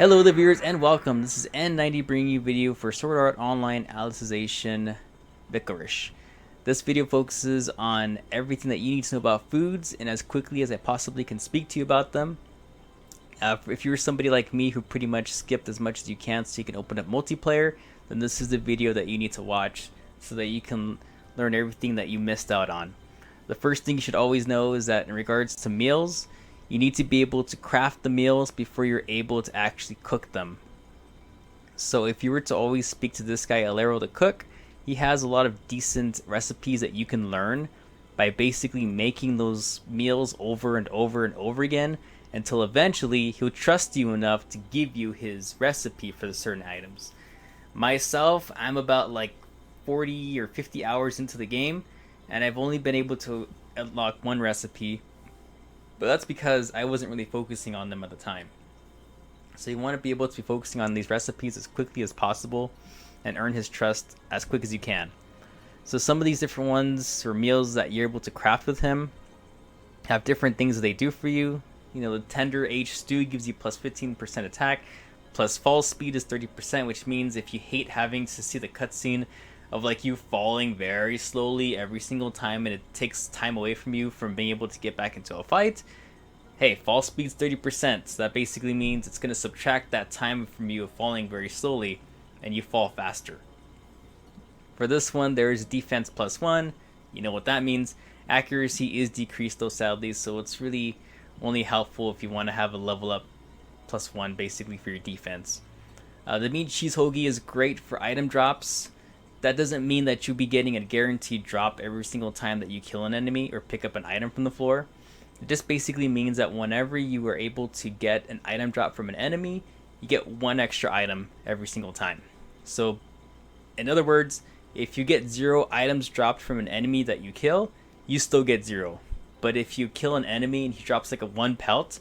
Hello the viewers and welcome. This is N90 bringing you a video for Sword Art Online Alicization Lycoris. This video focuses on everything that you need to know about foods and as quickly as I possibly can speak to you about them. If you're somebody like me who pretty much skipped as much as you can so you can open up multiplayer, then this is the video that you need to watch so that you can learn everything that you missed out on. The first thing you should always know is that in regards to meals, you need to be able to craft the meals before you're able to actually cook them. So if you were to always speak to this guy Alero the cook, he has a lot of decent recipes that you can learn by basically making those meals over and over and over again until eventually he'll trust you enough to give you his recipe for the certain items. Myself, I'm about like 40 or 50 hours into the game and I've only been able to unlock one recipe, but that's because I wasn't really focusing on them at the time. So you want to be able to be focusing on these recipes as quickly as possible and earn his trust as quick as you can. So some of these different ones or meals that you're able to craft with him have different things that they do for you. You know, the tender aged stew gives you plus 15% attack, plus fall speed is 30%, which means if you hate having to see the cutscene of like you falling very slowly every single time and it takes time away from you from being able to get back into a fight, hey, fall speed's 30%, so that basically means it's going to subtract that time from you of falling very slowly and you fall faster. For this one, there is defense plus 1. You know what that means. Accuracy is decreased though, sadly, so it's really only helpful if you want to have a level up plus 1 basically for your defense. The meat cheese hoagie is great for item drops. That doesn't mean that you'll be getting a guaranteed drop every single time that you kill an enemy or pick up an item from the floor. It just basically means that whenever you are able to get an item drop from an enemy, you get one extra item every single time. So, in other words, if you get 0 items dropped from an enemy that you kill, you still get 0. But if you kill an enemy and he drops like a 1 pelt,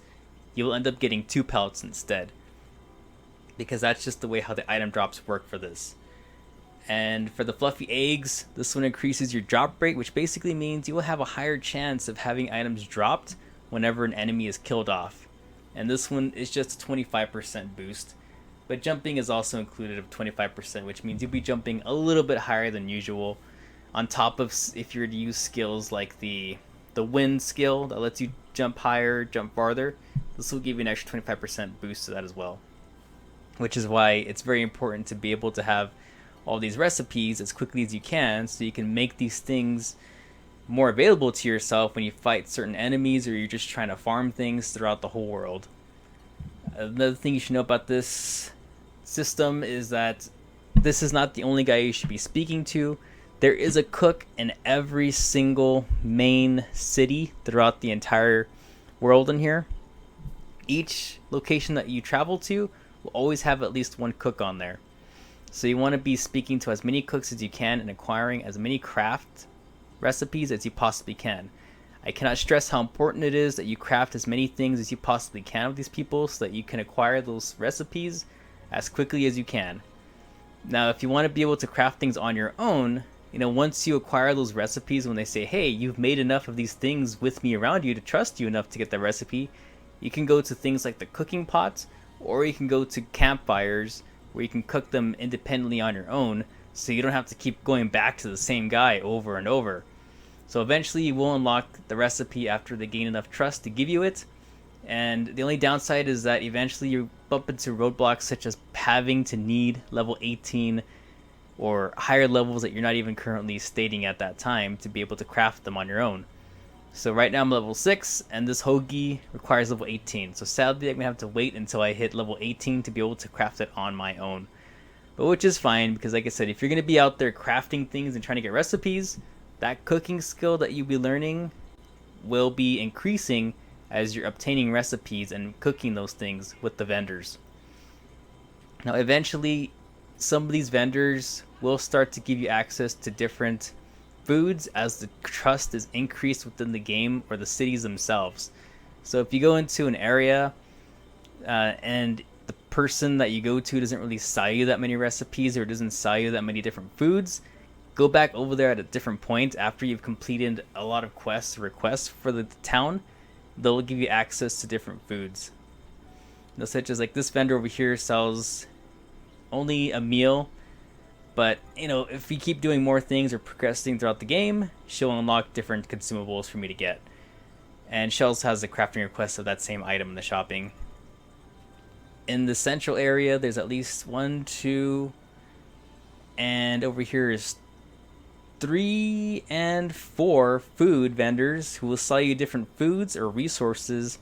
you'll end up getting 2 pelts instead. Because that's just the way how the item drops work for this. And for the fluffy eggs, this one increases your drop rate, which basically means you will have a higher chance of having items dropped whenever an enemy is killed off. And this one is just a 25% boost, but jumping is also included of 25%, which means you'll be jumping a little bit higher than usual. On top of if you're to use skills like the wind skill that lets you jump higher, jump farther, this will give you an extra 25% boost to that as well. Which is why it's very important to be able to have all these recipes as quickly as you can so you can make these things more available to yourself when you fight certain enemies or you're just trying to farm things throughout the whole world. Another thing you should know about this system is that this is not the only guy you should be speaking to. There is a cook in every single main city throughout the entire world in here. Each location that you travel to will always have at least one cook on there. So you want to be speaking to as many cooks as you can and acquiring as many craft recipes as you possibly can. I cannot stress how important it is that you craft as many things as you possibly can with these people so that you can acquire those recipes as quickly as you can. Now, if you want to be able to craft things on your own, you know, once you acquire those recipes, when they say, hey, you've made enough of these things with me around you to trust you enough to get that recipe, you can go to things like the cooking pots, or you can go to campfires where you can cook them independently on your own so you don't have to keep going back to the same guy over and over. So eventually you will unlock the recipe after they gain enough trust to give you it, and the only downside is that eventually you bump into roadblocks such as having to need level 18 or higher levels that you're not even currently stating at that time to be able to craft them on your own. So right now I'm level 6, and this hoagie requires level 18. So sadly I'm going to have to wait until I hit level 18 to be able to craft it on my own. But which is fine, because like I said, if you're going to be out there crafting things and trying to get recipes, that cooking skill that you'll be learning will be increasing as you're obtaining recipes and cooking those things with the vendors. Now eventually, some of these vendors will start to give you access to different foods as the trust is increased within the game or the cities themselves. So if you go into an area and the person that you go to doesn't really sell you that many recipes or doesn't sell you that many different foods, go back over there at a different point after you've completed a lot of quests or requests for the town. They'll give you access to different foods. Such as like this vendor over here sells only a meal, but if we keep doing more things or progressing throughout the game, she'll unlock different consumables for me to get. And she also has the crafting request of that same item in the shopping. In the central area, there's at least 1, 2, and over here is 3 and 4 food vendors who will sell you different foods or resources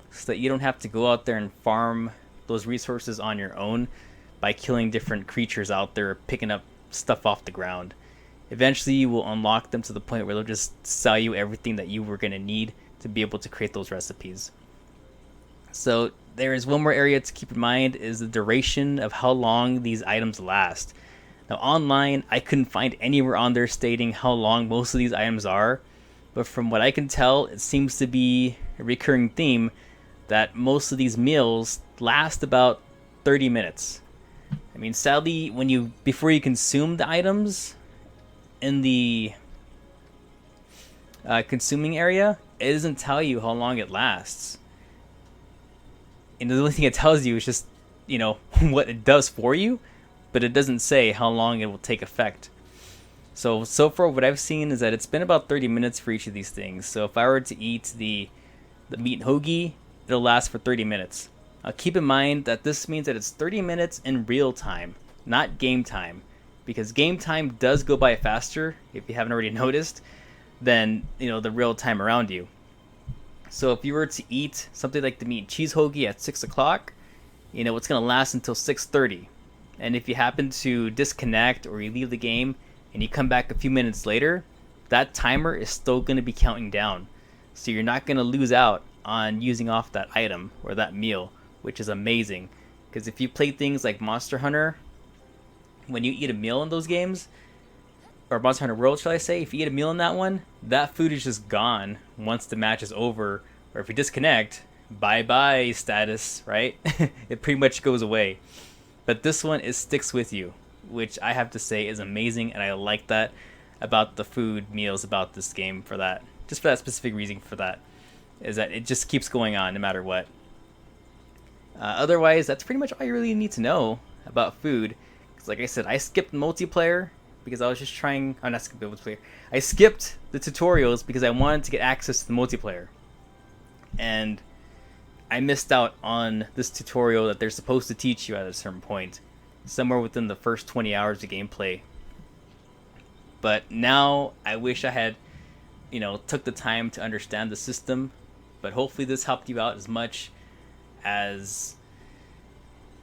so that you don't have to go out there and farm those resources on your own by killing different creatures out there, picking up stuff off the ground. Eventually you will unlock them to the point where they'll just sell you everything that you were going to need to be able to create those recipes. So there is one more area to keep in mind, is the duration of how long these items last. Now online, I couldn't find anywhere on there stating how long most of these items are, but from what I can tell, it seems to be a recurring theme that most of these meals last about 30 minutes. I mean, sadly, before you consume the items in the consuming area, it doesn't tell you how long it lasts. And the only thing it tells you is just, what it does for you, but it doesn't say how long it will take effect. So far what I've seen is that it's been about 30 minutes for each of these things. So if I were to eat the meat hoagie, it'll last for 30 minutes. Keep in mind that this means that it's 30 minutes in real time, not game time, because game time does go by faster, if you haven't already noticed, than the real time around you. So if you were to eat something like the meat and cheese hoagie at 6 o'clock, it's going to last until 6:30. And if you happen to disconnect or you leave the game and you come back a few minutes later, that timer is still going to be counting down. So you're not going to lose out on using off that item or that meal, which is amazing. Because if you play things like Monster Hunter, when you eat a meal in those games, or Monster Hunter World, shall I say, if you eat a meal in that one, that food is just gone once the match is over. Or if you disconnect, bye-bye status, right? It pretty much goes away. But this one, it sticks with you, which I have to say is amazing, and I like that about the food meals about this game for that. Just for that specific reason for that, is that it just keeps going on no matter what. Otherwise, that's pretty much all you really need to know about food. Because like I said, I skipped multiplayer because I was just trying... Oh, not skipped multiplayer. I skipped the tutorials because I wanted to get access to the multiplayer. And I missed out on this tutorial that they're supposed to teach you at a certain point, somewhere within the first 20 hours of gameplay. But now I wish I had, took the time to understand the system. But hopefully this helped you out as much as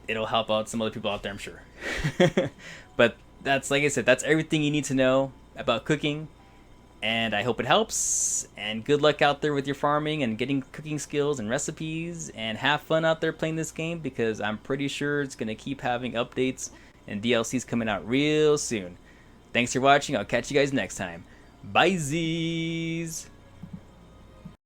it'll help out some other people out there, I'm sure. But that's, like I said, that's everything you need to know about cooking. And I hope it helps. And good luck out there with your farming and getting cooking skills and recipes. And have fun out there playing this game, because I'm pretty sure it's going to keep having updates and DLCs coming out real soon. Thanks for watching. I'll catch you guys next time. Bye-zies!